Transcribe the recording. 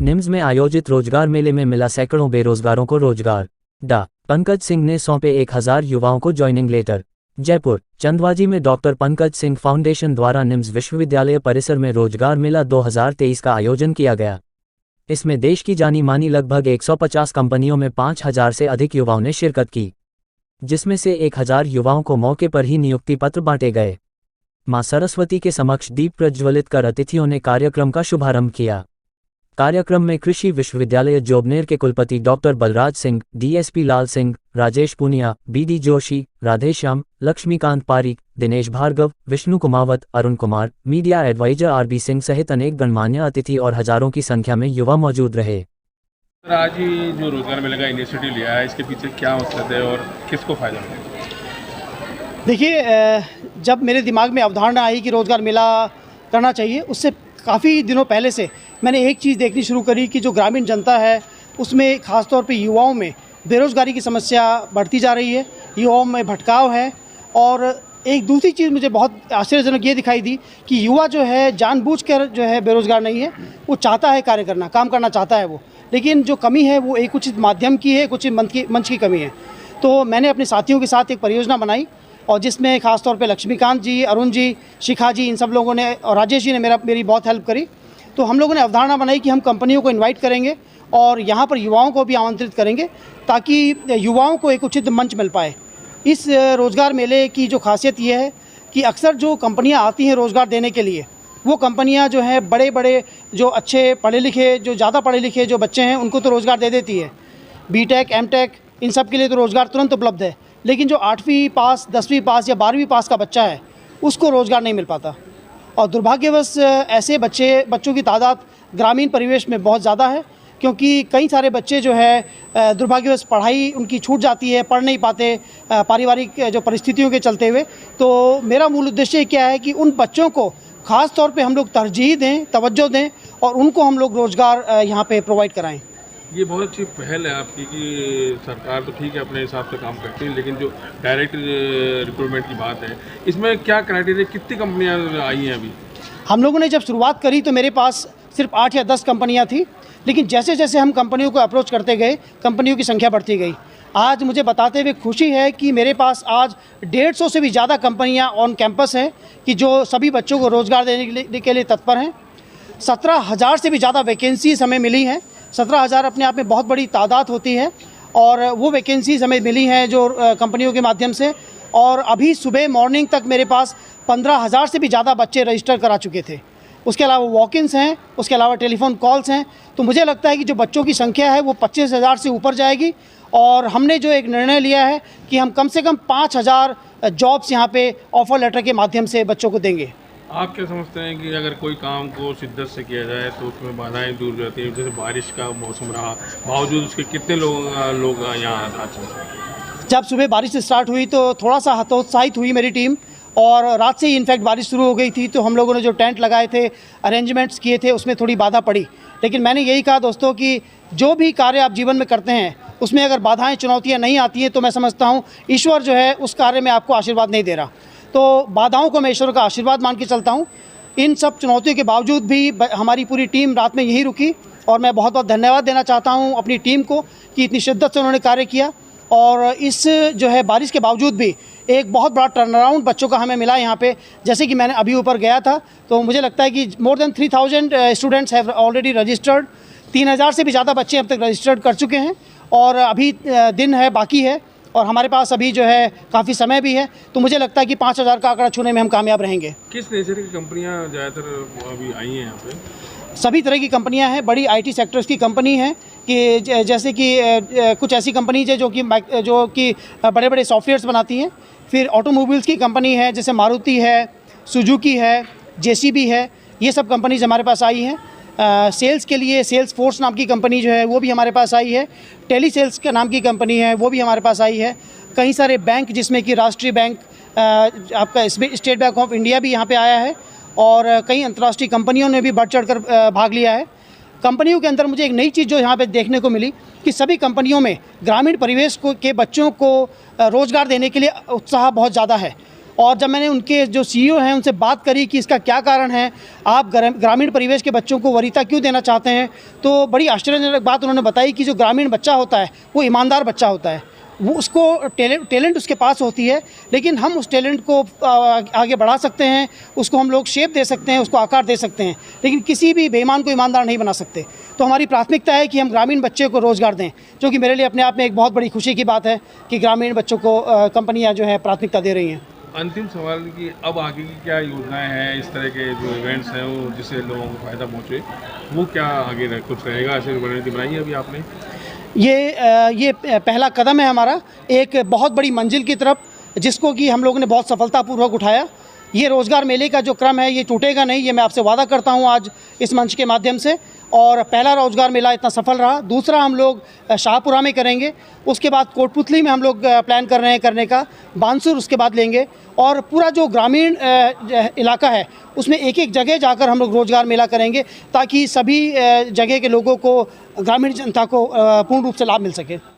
निम्स में आयोजित रोजगार मेले में मिला सैकड़ों बेरोजगारों को रोजगार। डा. पंकज सिंह ने सौंपे 1000 युवाओं को ज्वाइनिंग लेटर। जयपुर चंदवाजी में डॉक्टर पंकज सिंह फाउंडेशन द्वारा निम्स विश्वविद्यालय परिसर में रोजगार मेला 2023 का आयोजन किया गया। इसमें देश की जानी मानी लगभग 150 कंपनियों में 5000 से अधिक युवाओं ने शिरकत की, जिसमें से 1000 युवाओं को मौके पर ही नियुक्ति पत्र बांटे गए। मां सरस्वती के समक्ष दीप प्रज्वलित कर अतिथियों ने कार्यक्रम का शुभारंभ किया। कार्यक्रम में कृषि विश्वविद्यालय जोबनेर के कुलपति doctor Balraj Singh, DSP Lal Singh, Rajesh Punia, BD Joshi, Radheshyam, Laxmikant Pareek, Dinesh Bhargava, Vishnu Kumawat, Arun Kumar, media advisor RB Singh सहित अनेक गणमान्य अतिथि और हजारों की संख्या में युवा मौजूद रहे। आज ही जो रोजगार मेले का इनिशिएटिव लिया है, इसके पीछे क्या मकसद है और किसको फायदा मिलेगा? देखिए, जब मेरे दिमाग में अवधारणा आई कि रोज़गार मेला करना चाहिए, उससे काफ़ी दिनों पहले से मैंने एक चीज़ देखनी शुरू करी कि जो ग्रामीण जनता है उसमें ख़ास तौर पे युवाओं में बेरोज़गारी की समस्या बढ़ती जा रही है, युवाओं में भटकाव है। और एक दूसरी चीज़ मुझे बहुत आश्चर्यजनक ये दिखाई दी कि युवा जो है जानबूझकर जो है बेरोज़गार नहीं है, वो चाहता है कार्य करना, काम करना चाहता है वो, लेकिन जो कमी है वो एक उचित माध्यम की है, कुछ मंच की कमी है। तो मैंने अपने साथियों के साथ एक परियोजना बनाई और जिसमें ख़ास तौर पे लक्ष्मीकांत जी, अरुण जी, शिखा जी, इन सब लोगों ने और राजेश जी ने मेरी बहुत हेल्प करी। तो हम लोगों ने अवधारणा बनाई कि हम कंपनियों को इनवाइट करेंगे और यहाँ पर युवाओं को भी आमंत्रित करेंगे ताकि युवाओं को एक उचित मंच मिल पाए। इस रोज़गार मेले की जो खासियत ये है कि अक्सर जो कंपनियाँ आती हैं रोज़गार देने के लिए, वो कंपनियाँ जो हैं बड़े बड़े जो अच्छे पढ़े लिखे, जो ज़्यादा पढ़े लिखे जो बच्चे हैं उनको तो रोज़गार दे देती है। बीटेक, एमटेक, इन सब के लिए तो रोज़गार तुरंत उपलब्ध है, लेकिन जो 8वीं पास, 10वीं पास या 12वीं पास का बच्चा है उसको रोज़गार नहीं मिल पाता। और दुर्भाग्यवश ऐसे बच्चों की तादाद ग्रामीण परिवेश में बहुत ज़्यादा है, क्योंकि कई सारे बच्चे जो है दुर्भाग्यवश पढ़ाई उनकी छूट जाती है, पढ़ नहीं पाते पारिवारिक जो परिस्थितियों के चलते हुए। तो मेरा मूल उद्देश्य क्या है कि उन बच्चों को ख़ास तौर पे हम लोग तरजीह दें, तवज्जो दें और उनको हम लोग रोज़गार यहाँ पे प्रोवाइड कराएं। ये बहुत अच्छी पहल है आपकी कि सरकार तो ठीक है अपने हिसाब से काम करती है, लेकिन जो डायरेक्ट रिक्रूटमेंट की बात है, इसमें क्या क्राइटेरिया, कितनी कंपनियां आई हैं अभी? हम लोगों ने जब शुरुआत करी तो मेरे पास सिर्फ 8 या 10 कंपनियां थी, लेकिन जैसे जैसे हम कंपनियों को अप्रोच करते गए, कंपनियों की संख्या बढ़ती गई। आज मुझे बताते हुए खुशी है कि मेरे पास आज 150 से भी ज़्यादा कंपनियाँ ऑन कैंपस हैं कि जो सभी बच्चों को रोज़गार देने के लिए तत्पर हैं। 17,000 से भी ज़्यादा वैकेंसीज हमें मिली हैं। 17,000 अपने आप में बहुत बड़ी तादाद होती है और वो वैकेंसीज हमें मिली हैं जो कंपनियों के माध्यम से। और अभी सुबह मॉर्निंग तक मेरे पास 15,000 से भी ज़्यादा बच्चे रजिस्टर करा चुके थे। उसके अलावा वॉक-इन्स हैं, उसके अलावा टेलीफोन कॉल्स हैं। तो मुझे लगता है कि जो बच्चों की संख्या है वो 25,000 से ऊपर जाएगी। और हमने जो एक निर्णय लिया है कि हम कम से कम 5,000 जॉब्स यहाँ पे ऑफ़र लेटर के माध्यम से बच्चों को देंगे। आप क्या समझते हैं कि अगर कोई काम को शिद्दत से किया जाए तो उसमें बाधाएं दूर रहती हैं? जैसे बारिश का मौसम रहा, बावजूद उसके कितने लोग यहाँ आते? जब सुबह बारिश स्टार्ट हुई तो थोड़ा सा हतोत्साहित हुई मेरी टीम और रात से ही इनफैक्ट बारिश शुरू हो गई थी। तो हम लोगों ने जो टेंट लगाए थे, अरेंजमेंट्स किए थे, उसमें थोड़ी बाधा पड़ी। लेकिन मैंने यही कहा दोस्तों कि जो भी कार्य आप जीवन में करते हैं उसमें अगर बाधाएँ, चुनौतियाँ नहीं आती हैं तो मैं समझता हूँ ईश्वर जो है उस कार्य में आपको आशीर्वाद नहीं दे रहा। तो बाधाओं को मैं ईश्वर का आशीर्वाद मान के चलता हूँ। इन सब चुनौतियों के बावजूद भी हमारी पूरी टीम रात में यहीं रुकी और मैं बहुत बहुत धन्यवाद देना चाहता हूँ अपनी टीम को कि इतनी शिद्दत से उन्होंने कार्य किया। और इस जो है बारिश के बावजूद भी एक बहुत बड़ा टर्न अराउंड बच्चों का हमें मिला यहाँ पे। जैसे कि मैंने अभी ऊपर गया था तो मुझे लगता है कि more than 3,000 students have already registered. 3,000 से भी ज़्यादा बच्चे अब तक रजिस्टर्ड कर चुके हैं और अभी दिन है, बाकी है और हमारे पास अभी जो है काफ़ी समय भी है। तो मुझे लगता है कि 5,000 का आंकड़ा छूने में हम कामयाब रहेंगे। किस नेचर की कंपनियां ज़्यादातर अभी आई हैं यहाँ पे? सभी तरह की कंपनियां हैं। बड़ी आईटी सेक्टर्स की कंपनी है कि जैसे कि कुछ ऐसी कंपनीज है जो कि बड़े बड़े सॉफ्टवेयर्स बनाती हैं। फिर ऑटोमोबाइल्स की कंपनी है जैसे मारुति है, सुजुकी है, जेसीबी है, ये सब कंपनीज हमारे पास आई हैं। सेल्स के लिए सेल्स फोर्स नाम की कंपनी जो है वो भी हमारे पास आई है। टेली सेल्स के नाम की कंपनी है वो भी हमारे पास आई है। कई सारे बैंक जिसमें कि राष्ट्रीय बैंक, आपका स्टेट बैंक ऑफ इंडिया भी यहाँ पे आया है और कई अंतर्राष्ट्रीय कंपनियों ने भी बढ़ चढ़ कर भाग लिया है। कंपनियों के अंदर मुझे एक नई चीज़ जो यहाँ पे देखने को मिली कि सभी कंपनियों में ग्रामीण परिवेश के बच्चों को रोज़गार देने के लिए उत्साह बहुत ज़्यादा है। और जब मैंने उनके जो सीईओ हैं उनसे बात करी कि इसका क्या कारण है, आप ग्रामीण परिवेश के बच्चों को वरीयता क्यों देना चाहते हैं, तो बड़ी आश्चर्यजनक बात उन्होंने बताई कि जो ग्रामीण बच्चा होता है वो ईमानदार बच्चा होता है, वो उसको टैलेंट उसके पास होती है, लेकिन हम उस टैलेंट को आगे बढ़ा सकते हैं, उसको हम लोग शेप दे सकते हैं, उसको आकार दे सकते हैं, लेकिन किसी भी बेईमान को ईमानदार नहीं बना सकते। तो हमारी प्राथमिकता है कि हम ग्रामीण बच्चे को रोज़गार दें, जो कि मेरे लिए अपने आप में एक बहुत बड़ी खुशी की बात है कि ग्रामीण बच्चों को कंपनियाँ जो है प्राथमिकता दे रही हैं। अंतिम सवाल कि अब आगे की क्या योजनाएं हैं, इस तरह के जो इवेंट्स हैं वो जिससे लोगों को फ़ायदा पहुँचे, वो क्या आगे कुछ रहेगा? ऐसे रणनीति बनाई है अभी आपने? ये पहला कदम है हमारा एक बहुत बड़ी मंजिल की तरफ, जिसको कि हम लोगों ने बहुत सफलतापूर्वक उठाया। ये रोज़गार मेले का जो क्रम है ये टूटेगा नहीं, ये मैं आपसे वादा करता हूँ आज इस मंच के माध्यम से। और पहला रोज़गार मेला इतना सफल रहा, दूसरा हम लोग शाहपुरा में करेंगे, उसके बाद कोटपुतली में हम लोग प्लान कर रहे हैं करने का, बानसूर उसके बाद लेंगे, और पूरा जो ग्रामीण इलाका है उसमें एक एक जगह जाकर हम लोग रोज़गार मेला करेंगे, ताकि सभी जगह के लोगों को, ग्रामीण जनता को पूर्ण रूप से लाभ मिल सके।